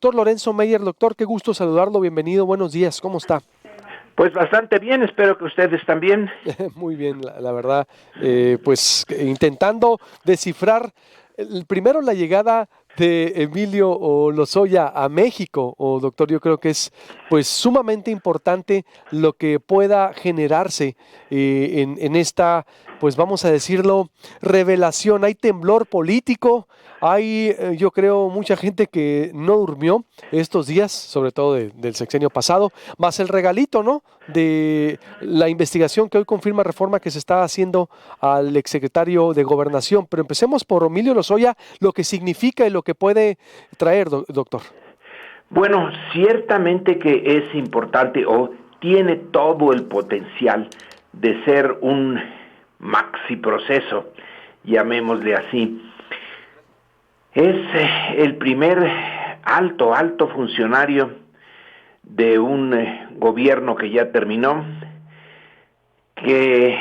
Doctor Lorenzo Meyer, doctor, qué gusto saludarlo, bienvenido, buenos días, ¿cómo está? Pues bastante bien, espero que ustedes también. Muy bien, la verdad, pues intentando descifrar primero la llegada de Emilio o Lozoya a México, o doctor, yo creo que es pues sumamente importante lo que pueda generarse en esta, pues vamos a decirlo, revelación. Hay temblor político, hay yo creo mucha gente que no durmió estos días, sobre todo del sexenio pasado, más el regalito, ¿no? De la investigación que hoy confirma Reforma que se está haciendo al exsecretario de Gobernación. Pero empecemos por Emilio Lozoya, lo que significa y lo que puede traer, doctor. Bueno, ciertamente que es importante o tiene todo el potencial de ser un maxi proceso, llamémosle así. Es el primer alto funcionario de un gobierno que ya terminó, que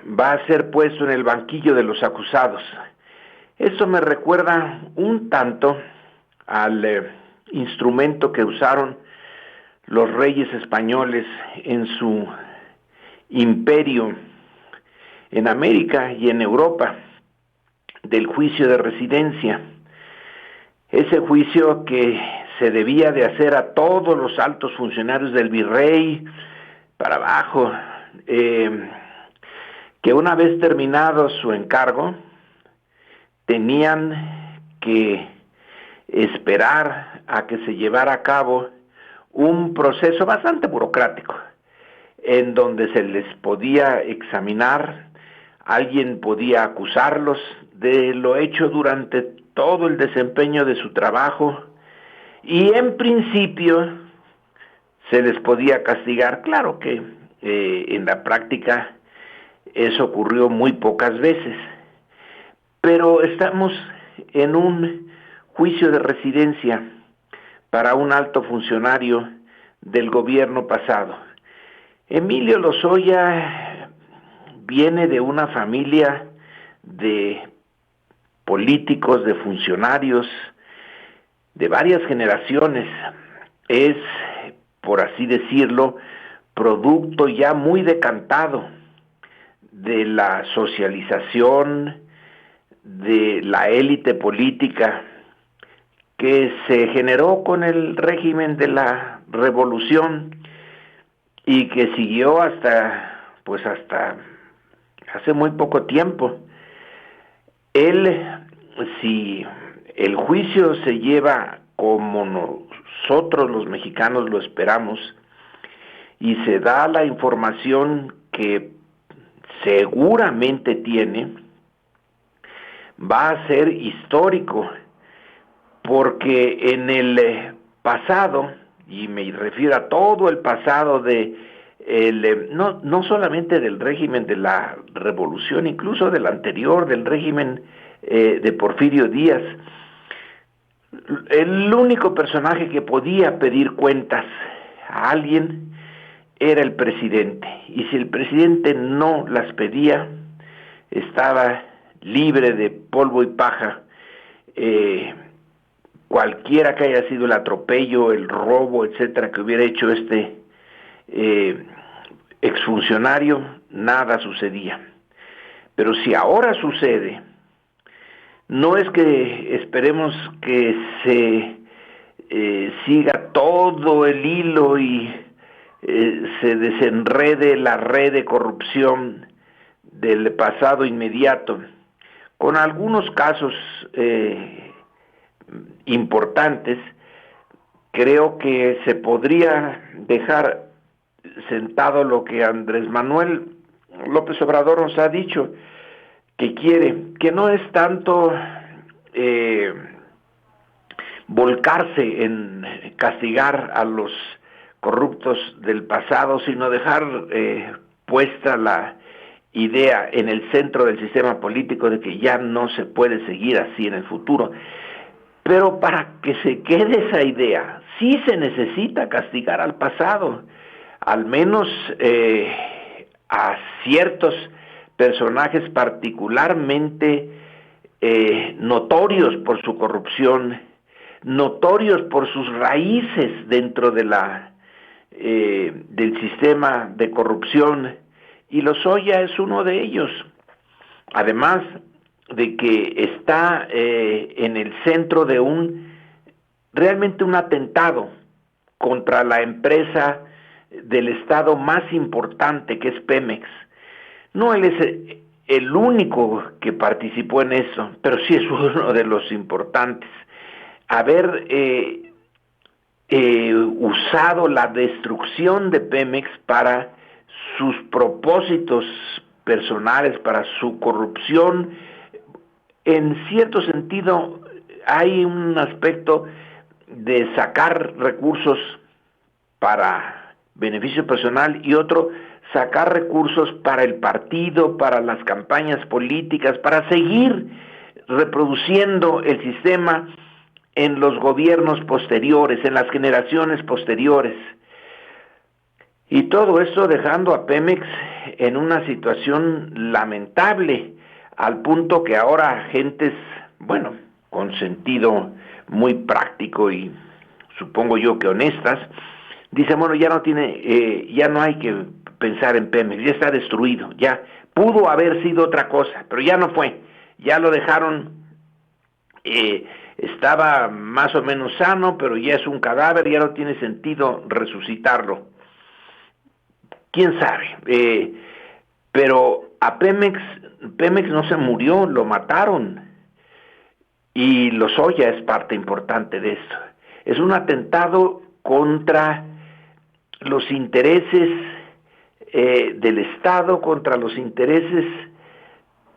va a ser puesto en el banquillo de los acusados. Eso me recuerda un tanto al instrumento que usaron los reyes españoles en su imperio en América y en Europa, del juicio de residencia. Ese juicio que se debía de hacer a todos los altos funcionarios del virrey para abajo, que una vez terminado su encargo, tenían que esperar a que se llevara a cabo un proceso bastante burocrático, en donde se les podía examinar, alguien podía acusarlos de lo hecho durante todo el desempeño de su trabajo, y en principio se les podía castigar. Claro que en la práctica eso ocurrió muy pocas veces, pero estamos en un juicio de residencia para un alto funcionario del gobierno pasado. Emilio Lozoya viene de una familia de políticos, de funcionarios, de varias generaciones. Es, por así decirlo, producto ya muy decantado de la socialización de la élite política que se generó con el régimen de la revolución y que siguió hasta hace muy poco tiempo. Él, si el juicio se lleva como nosotros los mexicanos lo esperamos y se da la información que seguramente tiene, va a ser histórico, porque en el pasado, y me refiero a todo el pasado no solamente del régimen de la revolución, incluso del anterior, del régimen de Porfirio Díaz, el único personaje que podía pedir cuentas a alguien era el presidente, y si el presidente no las pedía, estaba libre de polvo y paja. Cualquiera que haya sido el atropello, el robo, etcétera, que hubiera hecho este exfuncionario, nada sucedía. Pero si ahora sucede, no es que esperemos que se siga todo el hilo y se desenrede la red de corrupción del pasado inmediato, con algunos casos importantes. Creo que se podría dejar sentado lo que Andrés Manuel López Obrador nos ha dicho que quiere, que no es tanto volcarse en castigar a los corruptos del pasado, sino dejar puesta la idea en el centro del sistema político de que ya no se puede seguir así en el futuro. Pero para que se quede esa idea, sí se necesita castigar al pasado, al menos a ciertos personajes particularmente notorios por su corrupción, notorios por sus raíces dentro de del sistema de corrupción, y Lozoya es uno de ellos. Además de que está en el centro de realmente un atentado contra la empresa del Estado más importante, que es Pemex. No él es el único que participó en eso, pero sí es uno de los importantes. Haber usado la destrucción de Pemex para sus propósitos personales, para su corrupción. En cierto sentido, hay un aspecto de sacar recursos para beneficio personal y otro, sacar recursos para el partido, para las campañas políticas, para seguir reproduciendo el sistema en los gobiernos posteriores, en las generaciones posteriores. Y todo eso dejando a Pemex en una situación lamentable, al punto que ahora gentes, bueno, con sentido muy práctico y supongo yo que honestas, dicen, bueno, ya no hay que pensar en Pemex, ya está destruido, ya pudo haber sido otra cosa, pero ya no fue, ya lo dejaron, estaba más o menos sano, pero ya es un cadáver, ya no tiene sentido resucitarlo. ¿Quién sabe? Pero a Pemex no se murió, lo mataron. Y Lozoya es parte importante de esto. Es un atentado contra los intereses del Estado, contra los intereses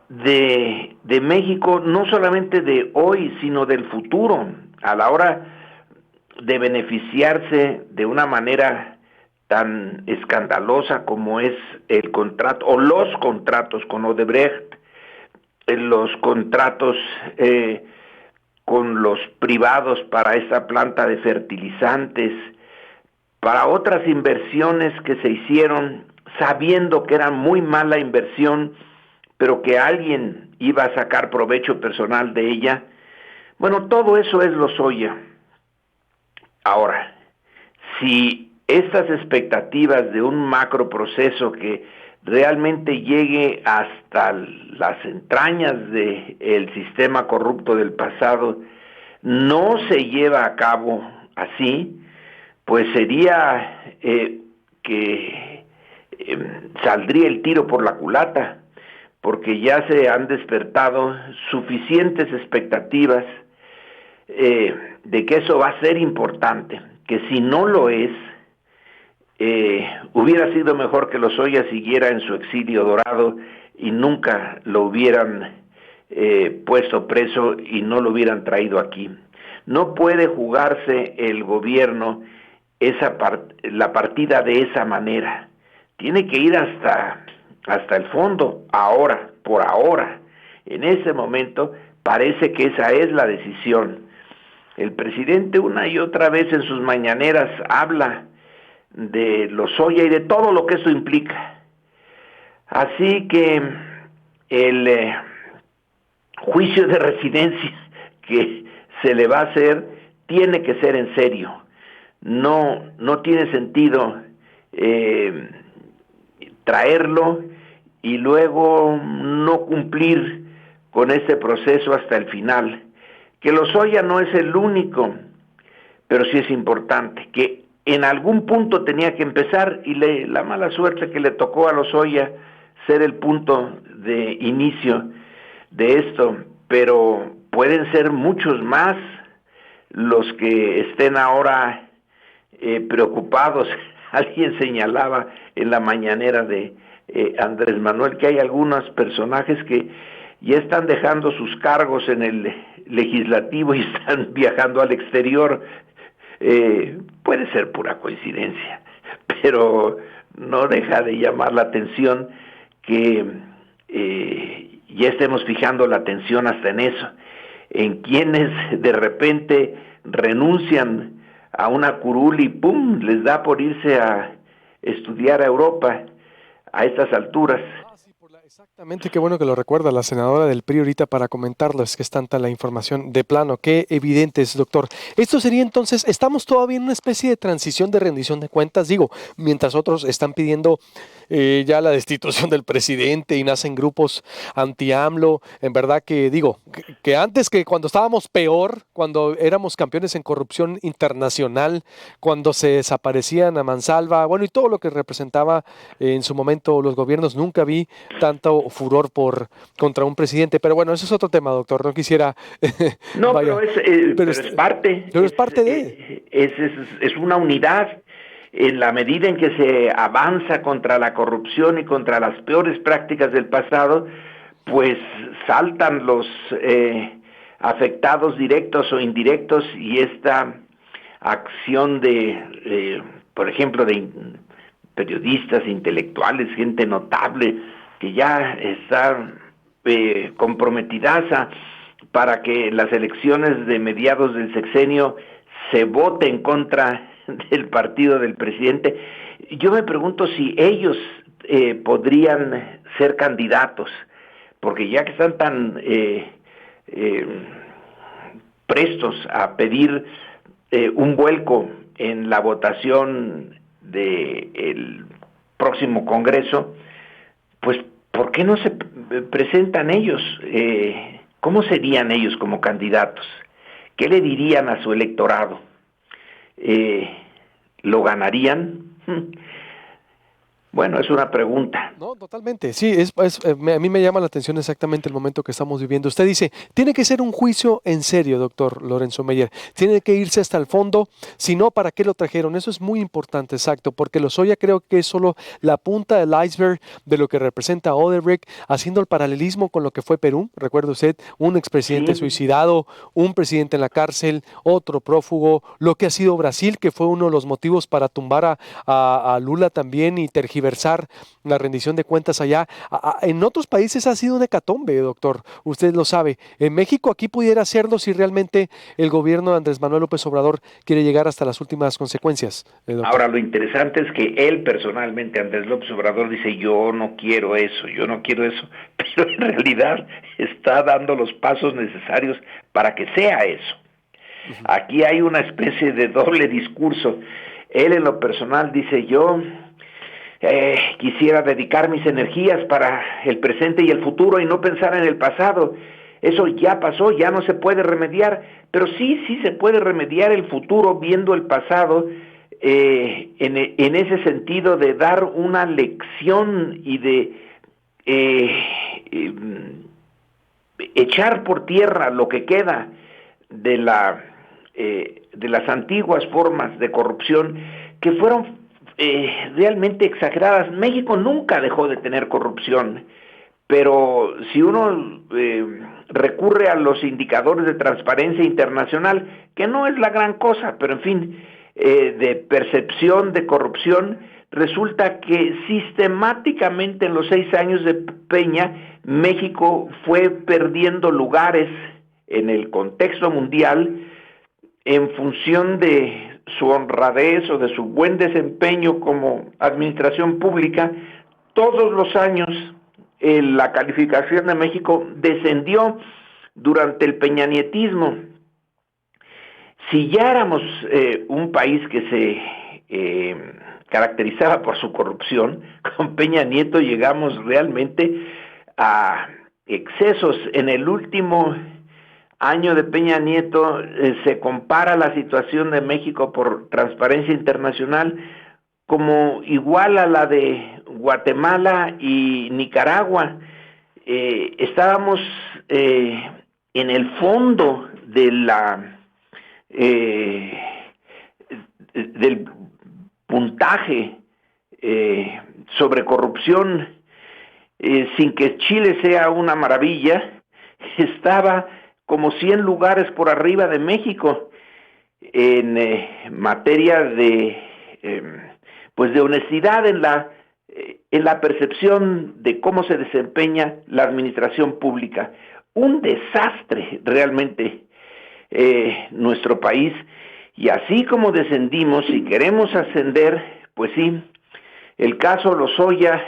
de México, no solamente de hoy, sino del futuro, a la hora de beneficiarse de una manera tan escandalosa como es el contrato, o los contratos con Odebrecht, los contratos con los privados para esa planta de fertilizantes, para otras inversiones que se hicieron sabiendo que era muy mala inversión, pero que alguien iba a sacar provecho personal de ella. Bueno, todo eso es Lozoya. Ahora, si estas expectativas de un macro proceso que realmente llegue hasta las entrañas del sistema corrupto del pasado no se lleva a cabo así, pues sería que saldría el tiro por la culata, porque ya se han despertado suficientes expectativas de que eso va a ser importante, que si no lo es, hubiera sido mejor que Lozoya siguiera en su exilio dorado y nunca lo hubieran puesto preso y no lo hubieran traído aquí. No puede jugarse el gobierno la partida de esa manera. Tiene que ir hasta el fondo, ahora, por ahora. En ese momento parece que esa es la decisión. El presidente una y otra vez en sus mañaneras habla de Lozoya y de todo lo que eso implica. Así que el juicio de residencia que se le va a hacer tiene que ser en serio. No tiene sentido traerlo y luego no cumplir con ese proceso hasta el final. Que Lozoya no es el único, pero sí es importante, que en algún punto tenía que empezar y la mala suerte que le tocó a Lozoya ser el punto de inicio de esto, pero pueden ser muchos más los que estén ahora preocupados. Alguien señalaba en la mañanera de Andrés Manuel que hay algunos personajes que ya están dejando sus cargos en el legislativo y están viajando al exterior. Puede ser pura coincidencia, pero no deja de llamar la atención que ya estemos fijando la atención hasta en eso, en quienes de repente renuncian a una curul y ¡pum!, les da por irse a estudiar a Europa a estas alturas. Exactamente, qué bueno que lo recuerda la senadora del PRI ahorita para comentarles que es tanta la información de plano, qué evidente es, doctor. Esto sería entonces, estamos todavía en una especie de transición de rendición de cuentas, digo, mientras otros están pidiendo ya la destitución del presidente y nacen grupos anti-AMLO, en verdad que digo, que antes que cuando estábamos peor, cuando éramos campeones en corrupción internacional, cuando se desaparecían a mansalva, bueno, y todo lo que representaba en su momento los gobiernos, nunca vi tanto furor contra un presidente. Pero bueno, eso es otro tema, doctor. No quisiera, No, vaya, pero es parte, pero es parte de. es una unidad. En la medida en que se avanza contra la corrupción y contra las peores prácticas del pasado, pues saltan los afectados directos o indirectos y esta acción por ejemplo, periodistas, intelectuales, gente notable que ya está comprometidaza para que las elecciones de mediados del sexenio se vote en contra del partido del presidente. Yo me pregunto si ellos podrían ser candidatos, porque ya que están tan prestos a pedir un vuelco en la votación del próximo Congreso, pues ¿por qué no se presentan ellos? ¿Cómo serían ellos como candidatos? ¿Qué le dirían a su electorado? ¿Lo ganarían? Bueno, es una pregunta. No, totalmente. Sí, a mí me llama la atención exactamente el momento que estamos viviendo. Usted dice, tiene que ser un juicio en serio, doctor Lorenzo Meyer. Tiene que irse hasta el fondo. Si no, ¿para qué lo trajeron? Eso es muy importante, exacto, porque Lozoya creo que es solo la punta del iceberg de lo que representa Odebrecht, haciendo el paralelismo con lo que fue Perú. Recuerde usted, un expresidente Sí, suicidado, un presidente en la cárcel, otro prófugo, lo que ha sido Brasil, que fue uno de los motivos para tumbar a Lula también y tergiversar la rendición de cuentas allá. En otros países ha sido un hecatombe, doctor. Usted lo sabe. En México aquí pudiera hacerlo si realmente el gobierno de Andrés Manuel López Obrador quiere llegar hasta las últimas consecuencias, doctor. ahora lo interesante es que él personalmente, Andrés López Obrador, dice yo no quiero eso, pero en realidad está dando los pasos necesarios para que sea eso. Ujú. Aquí hay una especie de doble discurso. Él en lo personal dice yo quisiera dedicar mis energías para el presente y el futuro y no pensar en el pasado. Eso ya pasó, ya no se puede remediar, pero sí se puede remediar el futuro viendo el pasado en ese sentido de dar una lección y de eh, eh, echar por tierra lo que queda de las antiguas formas de corrupción que fueron realmente exageradas. México nunca dejó de tener corrupción, pero si uno recurre a los indicadores de transparencia internacional, que no es la gran cosa, pero en fin, de percepción de corrupción, resulta que sistemáticamente en los 6 años de Peña, México fue perdiendo lugares en el contexto mundial en función de su honradez o de su buen desempeño como administración pública. Todos los años la calificación de México descendió durante el peñanietismo. Si ya éramos un país que se caracterizaba por su corrupción, con Peña Nieto llegamos realmente a excesos. En el último año de Peña Nieto se compara la situación de México por Transparencia Internacional como igual a la de Guatemala y Nicaragua. Estábamos en el fondo de del puntaje sobre corrupción, sin que Chile sea una maravilla, estaba como 100 lugares por arriba de México en materia de pues de honestidad en la percepción de cómo se desempeña la administración pública. Un desastre realmente nuestro país, y así como descendimos y queremos ascender, pues sí, el caso Lozoya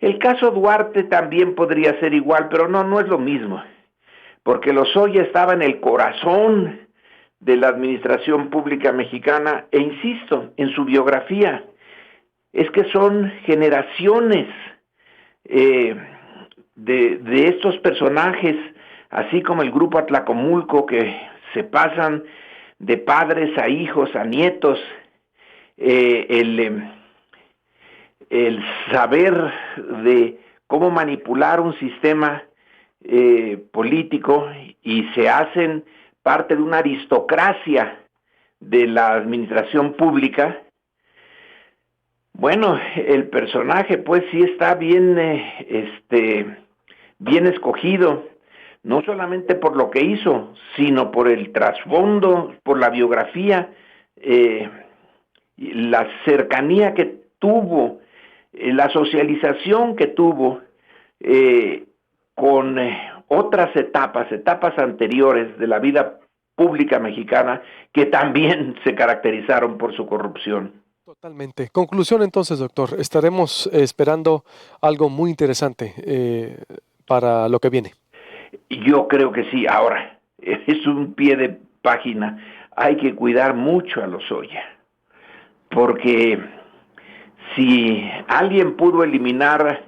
El caso Duarte también podría ser igual, pero no es lo mismo, porque Lozoya estaba en el corazón de la administración pública mexicana, e insisto, en su biografía, es que son generaciones de estos personajes, así como el grupo Atlacomulco, que se pasan de padres a hijos, a nietos, el saber de cómo manipular un sistema político, y se hacen parte de una aristocracia de la administración pública. Bueno, el personaje pues sí está bien, bien escogido, no solamente por lo que hizo, sino por el trasfondo, por la biografía, la cercanía que tuvo, la socialización que tuvo con otras etapas anteriores de la vida pública mexicana, que también se caracterizaron por su corrupción. Totalmente. Conclusión entonces, doctor. Estaremos esperando algo muy interesante para lo que viene. Yo creo que sí. Ahora, es un pie de página. Hay que cuidar mucho a Lozoya, porque si alguien pudo eliminar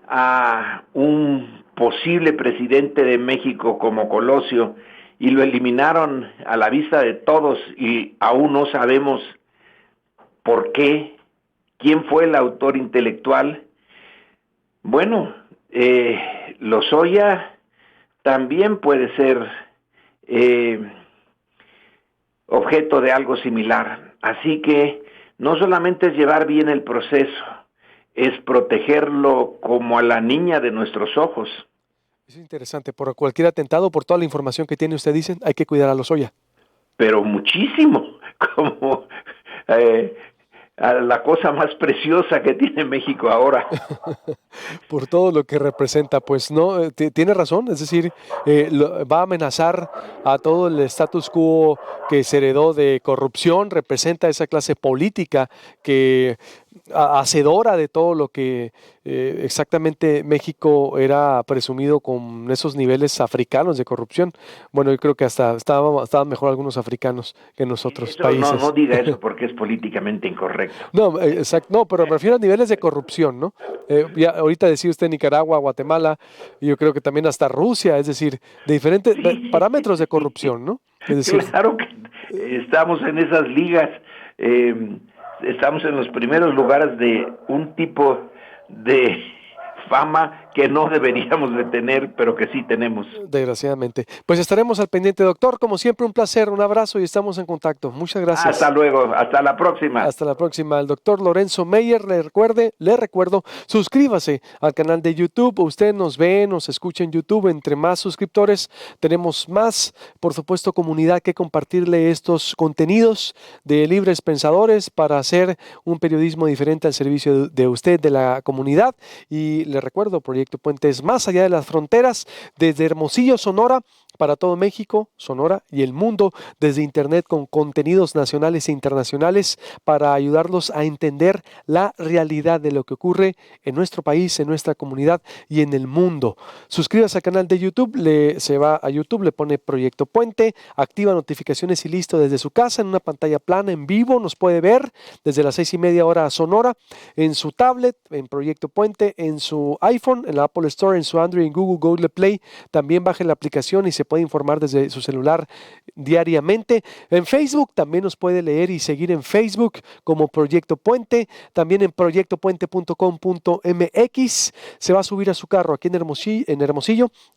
a un posible presidente de México como Colosio, y lo eliminaron a la vista de todos, y aún no sabemos por qué, quién fue el autor intelectual, bueno, Lozoya también puede ser objeto de algo similar. Así que no solamente es llevar bien el proceso, es protegerlo como a la niña de nuestros ojos. Es interesante. Por cualquier atentado, por toda la información que tiene usted, dicen, hay que cuidar a Lozoya. Pero muchísimo, como a la cosa más preciosa que tiene México ahora. Por todo lo que representa, pues no, tiene razón, es decir, va a amenazar a todo el status quo que se heredó de corrupción, representa esa clase política que hacedora de todo lo que exactamente México era presumido con esos niveles africanos de corrupción. Bueno, yo creo que hasta estaban mejor algunos africanos que en otros países. No diga eso porque es políticamente incorrecto. No, exacto, no, pero me refiero a niveles de corrupción, ¿no? Ya ahorita decía usted Nicaragua, Guatemala, y yo creo que también hasta Rusia, es decir, de diferentes parámetros de corrupción, ¿no? Es decir, claro que estamos en esas ligas, estamos en los primeros lugares de un tipo de fama que no deberíamos de tener, pero que sí tenemos. Desgraciadamente. Pues estaremos al pendiente, doctor. Como siempre, un placer, un abrazo y estamos en contacto. Muchas gracias. Hasta luego, hasta la próxima. Hasta la próxima. El doctor Lorenzo Meyer, le recuerdo, suscríbase al canal de YouTube. Usted nos ve, nos escucha en YouTube. Entre más suscriptores, tenemos más, por supuesto, comunidad que compartirle estos contenidos de libres pensadores para hacer un periodismo diferente al servicio de usted, de la comunidad. Y le recuerdo, Proyecto Puentes más allá de las fronteras, desde Hermosillo, Sonora, para todo México, Sonora y el mundo, desde Internet con contenidos nacionales e internacionales para ayudarlos a entender la realidad de lo que ocurre en nuestro país, en nuestra comunidad y en el mundo. Suscríbase al canal de YouTube, se va a YouTube, le pone Proyecto Puente, activa notificaciones y listo desde su casa en una pantalla plana en vivo, nos puede ver desde las 6:30 hora Sonora, en su tablet, en Proyecto Puente, en su iPhone, en la Apple Store, en su Android, en Google Play, también baje la aplicación y se puede informar desde su celular diariamente. En Facebook también nos puede leer y seguir en Facebook como Proyecto Puente, también en proyectopuente.com.mx. Se va a subir a su carro aquí en Hermosillo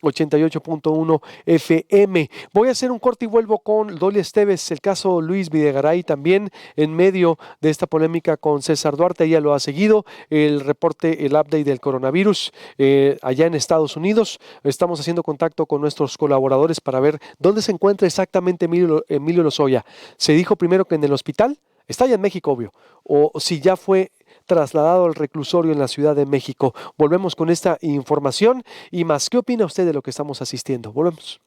88.1 FM. Voy a hacer un corte y vuelvo con Dolly Esteves, el caso Luis Videgaray, también en medio de esta polémica con César Duarte. Ella lo ha seguido, el reporte, el update del coronavirus allá en Estados Unidos. Estamos haciendo contacto con nuestros colaboradores para ver dónde se encuentra exactamente Emilio Lozoya. Se dijo primero que en el hospital, está allá en México, obvio, o si ya fue trasladado al reclusorio en la Ciudad de México. Volvemos con esta información y más. ¿Qué opina usted de lo que estamos asistiendo? Volvemos.